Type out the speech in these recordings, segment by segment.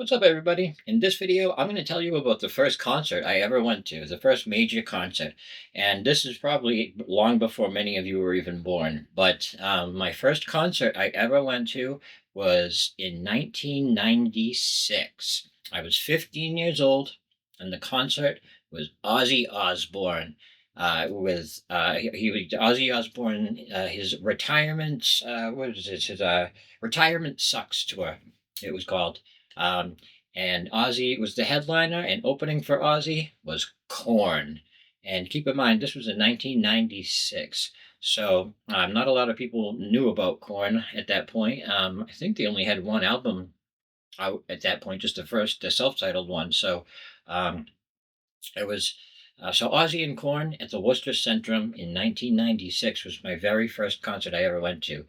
What's up, everybody? In this video, I'm going to tell you about the first concert I ever went to, the first major concert. And this is probably long before many of you were even born. But my first concert I ever went to was in 1996. I was 15 years old, and the concert was Ozzy Osbourne. He was Ozzy Osbourne, his retirement, what is it? His Retirement Sucks Tour, it was called. Um, and Ozzy was the headliner, and opening for Ozzy was Korn. And keep in mind, this was in 1996. So not a lot of people knew about Korn at that point. I think they only had one album out at that point, just the self-titled one. So um, it was so Ozzy and Korn at the Worcester Centrum in 1996 was my very first concert I ever went to.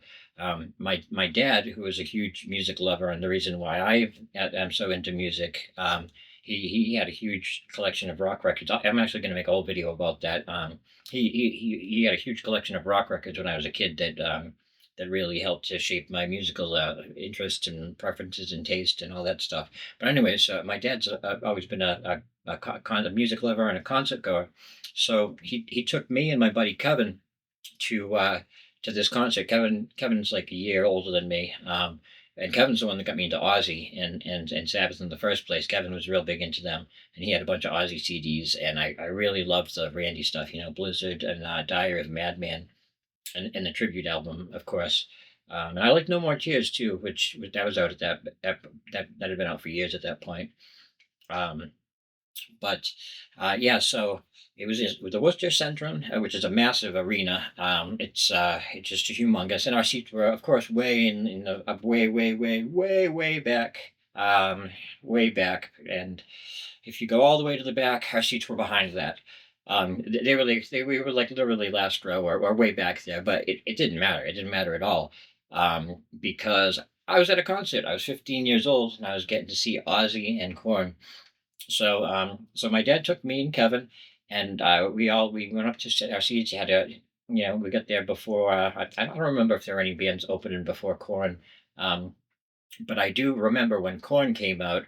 My dad, who was a huge music lover, and the reason why am so into music, he had a huge collection of rock records. I'm actually going to make a whole video about that. He had a huge collection of rock records when I was a kid that really helped to shape my musical interests and preferences and taste and all that stuff. But anyways, my dad's always been a music lover and a concert goer. So he took me and my buddy Kevin to this concert. Kevin's like a year older than me. And Kevin's the one that got me into Ozzy and Sabbath in the first place. Kevin was real big into them, and he had a bunch of Ozzy CDs, and I really loved the Randy stuff, Blizzard and Diary of Madman, and the tribute album, of course. And I like No More Tears too, which that was out at that had been out for years at that point. Um, but yeah, so it was with the Worcester Centrum, which is a massive arena. It's just humongous, and our seats were, of course, way in the way back, way back. And if you go all the way to the back, our seats were behind that. We were like literally last row or way back there, but it didn't matter. It didn't matter at all, because I was at a concert. I was 15 years old, and I was getting to see Ozzy and Korn. So my dad took me and Kevin, and we went up to sit our seats. Had a we got there before. I don't remember if there were any bands opening before Korn, um, but I do remember when Korn came out.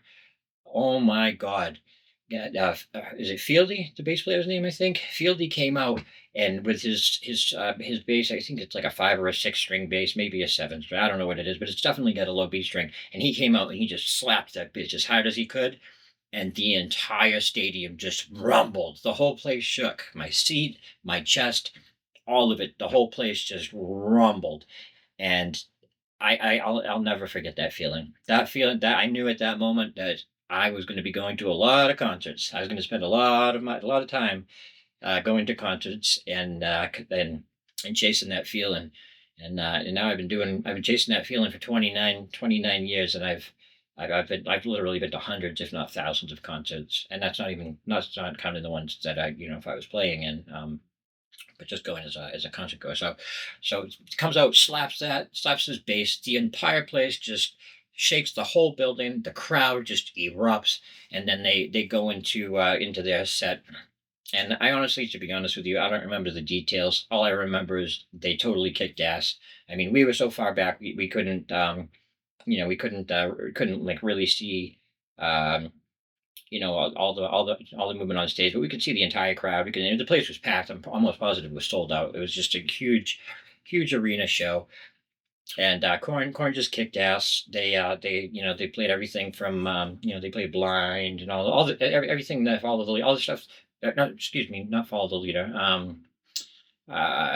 Oh my God! Yeah, is it Fieldy, the bass player's name? I think Fieldy came out, and with his bass, I think it's like a 5 or a 6 string bass, maybe a 7 string. I don't know what it is, but it's definitely got a low B string. And he came out and he just slapped that bitch as hard as he could, and the entire stadium just rumbled. The whole place shook. My seat, my chest, all of it. The whole place just rumbled, and I'll never forget that feeling. That feeling that I knew at that moment that I was going to be going to a lot of concerts. I was going to spend a lot of time going to concerts and chasing that feeling. And now I've been chasing that feeling for 29 years, and I've literally been to hundreds, if not thousands, of concerts, and that's not counting the ones that if I was playing in, but just going as a concert goer. So it comes out, slaps his bass, the entire place just shakes, the whole building, the crowd just erupts, and then they go into their set. And I honestly, to be honest with you, I don't remember the details. All I remember is they totally kicked ass. I mean, we were so far back, we couldn't we couldn't like really see um all the movement on stage, but we could see the entire crowd. The place was packed. I'm almost positive it was sold out. It was just a huge arena show. And Corn just kicked ass. They played everything from they played Blind and everything that followed all the stuff. No, excuse me, not Follow the Leader.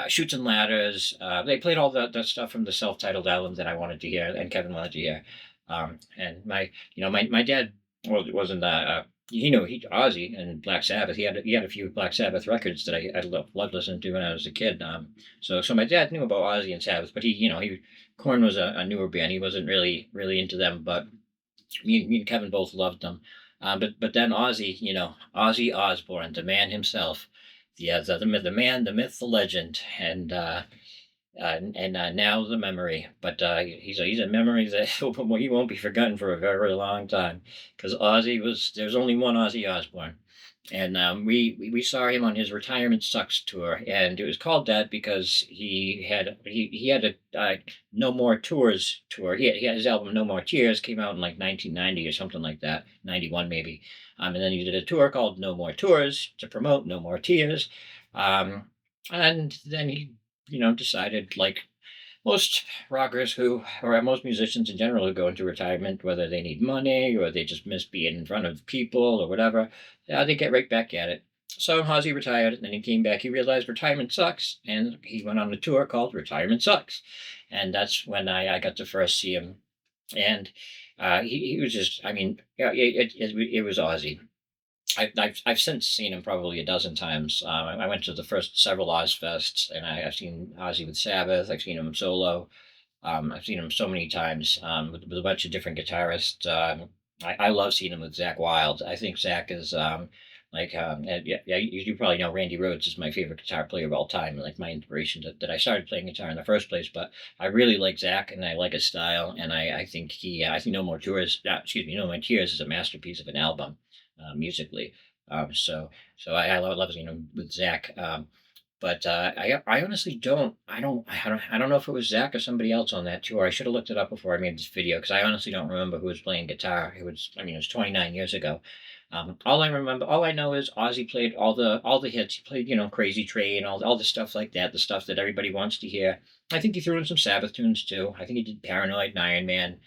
Shoots and Ladders. They played all the stuff from the self-titled album that I wanted to hear and Kevin wanted to hear. And my dad, well, it wasn't he Ozzy and Black Sabbath. He had a few Black Sabbath records that I loved listening to when I was a kid. So my dad knew about Ozzy and Sabbath, but he Korn was a newer band. He wasn't really into them, but me and Kevin both loved them. But then Ozzy Osbourne, the man himself, the man, the myth, the legend, and Now the memory, but he's a memory that he won't be forgotten for a very long time. Because Ozzy was there's only one Ozzy Osbourne, and we saw him on his Retirement Sucks tour, and it was called that because he had a No More Tours tour. He had his album No More Tears came out in like 1990 or something like that, 91 maybe, and then he did a tour called No More Tours to promote No More Tears, um, and then he decided, like most rockers who, or most musicians in general who go into retirement, whether they need money or they just miss being in front of people or whatever, they get right back at it. So Ozzy retired, and then he came back. He realized retirement sucks, and he went on a tour called Retirement Sucks, and that's when I got to first see him. And he was just, I mean, yeah, it was Ozzy. I've since seen him probably a dozen times. I went to the first several Ozfests, and I've seen Ozzy with Sabbath. I've seen him solo. I've seen him so many times with a bunch of different guitarists. I love seeing him with Zach Wild. I think Zach is yeah, you probably know Randy Rhoads is my favorite guitar player of all time, and like my inspiration that I started playing guitar in the first place. But I really like Zach, and I like his style, and I think I think No More Tours, No More Tears is a masterpiece of an album musically. So I love seeing him with Zach. But I honestly I don't know if it was Zach or somebody else on that tour. I should have looked it up before I made this video because I honestly don't remember who was playing guitar. It was 29 years ago. All I know is Ozzy played all the hits. He played, Crazy Train, all the stuff like that, the stuff that everybody wants to hear. I think he threw in some Sabbath tunes too. I think he did Paranoid and Iron Man,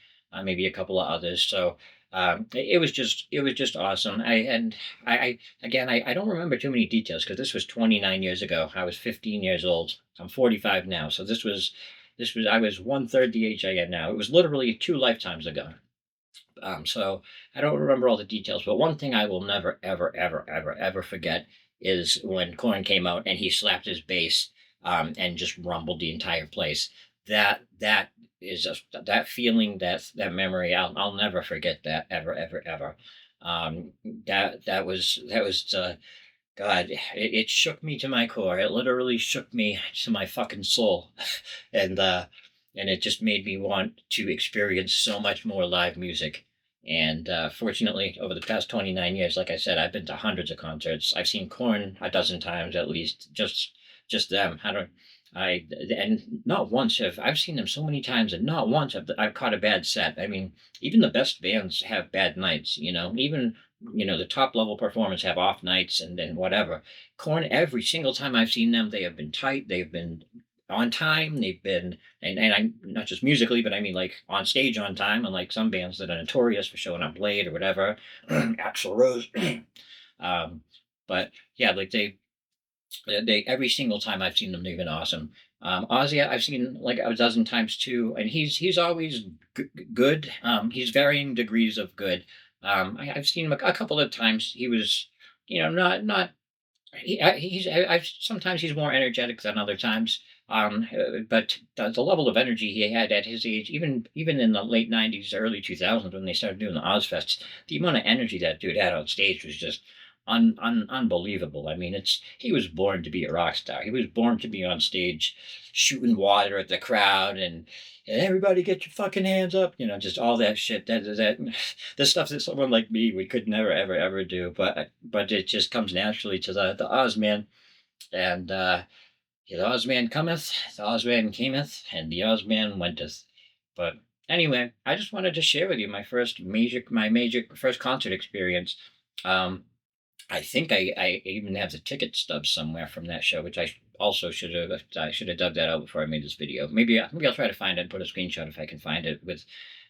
maybe a couple of others. So it was just awesome. I again, I don't remember too many details because this was 29 years ago. I was 15 years old. I'm 45 now. So this was I was one third the age I am now. It was literally two lifetimes ago. So I don't remember all the details, but one thing I will never, ever, ever, ever, ever forget is when Korn came out and he slapped his bass and just rumbled the entire place. That is that feeling, that memory. I'll never forget that ever, ever, ever. That was God. It shook me to my core. It literally shook me to my fucking soul, and uh, and it just made me want to experience so much more live music. And fortunately, over the past 29 years, like I said, I've been to hundreds of concerts. I've seen Korn a dozen times at least, just them. And not once have I've seen them so many times, and not once have I've caught a bad set. I mean, even the best bands have bad nights. Even the top level performers have off nights and then whatever. Korn, every single time I've seen them, they have been tight. They've been on time. They've been, and I'm not just musically, but I mean like on stage on time. Unlike some bands that are notorious for showing up late or whatever. Axl Rose. um, but yeah, like they every single time I've seen them, they've been awesome. Ozzy, I've seen like a dozen times too, and he's always good. He's varying degrees of good. I've seen him a couple of times. He was, not sometimes he's more energetic than other times. But the level of energy he had at his age, even in the late '90s, early 2000s when they started doing the Ozfests, the amount of energy that dude had on stage was just unbelievable. I mean, he was born to be a rock star. He was born to be on stage, shooting water at the crowd and everybody get your fucking hands up. Just all that shit. That the stuff that someone like me we could never ever ever do. But it just comes naturally to the Ozman. And the Ozman cometh, the Ozman cameth, and the Ozman wenteth. But anyway, I just wanted to share with you my major first concert experience. Um, I think I even have the ticket stubs somewhere from that show, which also should have dug that out before I made this video. Maybe I'll try to find it and put a screenshot if I can find it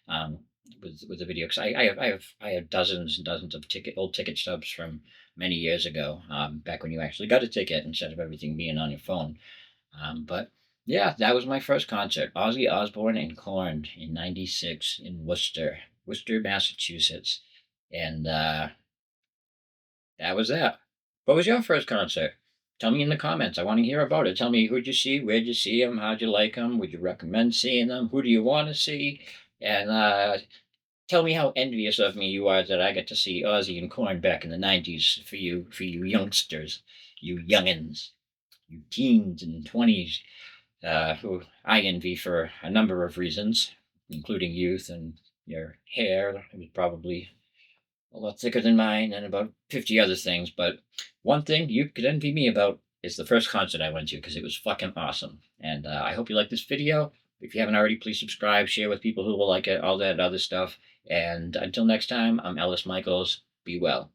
um with the video because I have dozens and dozens of old ticket stubs from many years ago, back when you actually got a ticket instead of everything being on your phone. But yeah, that was my first concert, Ozzy Osbourne and Korn in '96 in Worcester, Massachusetts, and that was that. What was your first concert? Tell me in the comments. I want to hear about it. Tell me who'd you see, where'd you see them, how'd you like them, would you recommend seeing them, who do you want to see, and tell me how envious of me you are that I get to see Ozzy and Korn back in the '90s for you youngsters, you youngins, you teens and 20s. who I envy for a number of reasons, including youth and your hair. It was probably a lot thicker than mine and about 50 other things. But one thing you could envy me about is the first concert I went to because it was fucking awesome. And I hope you like this video. If you haven't already, please subscribe, share with people who will like it, all that other stuff. And until next time, I'm Ellis Michaels. Be well.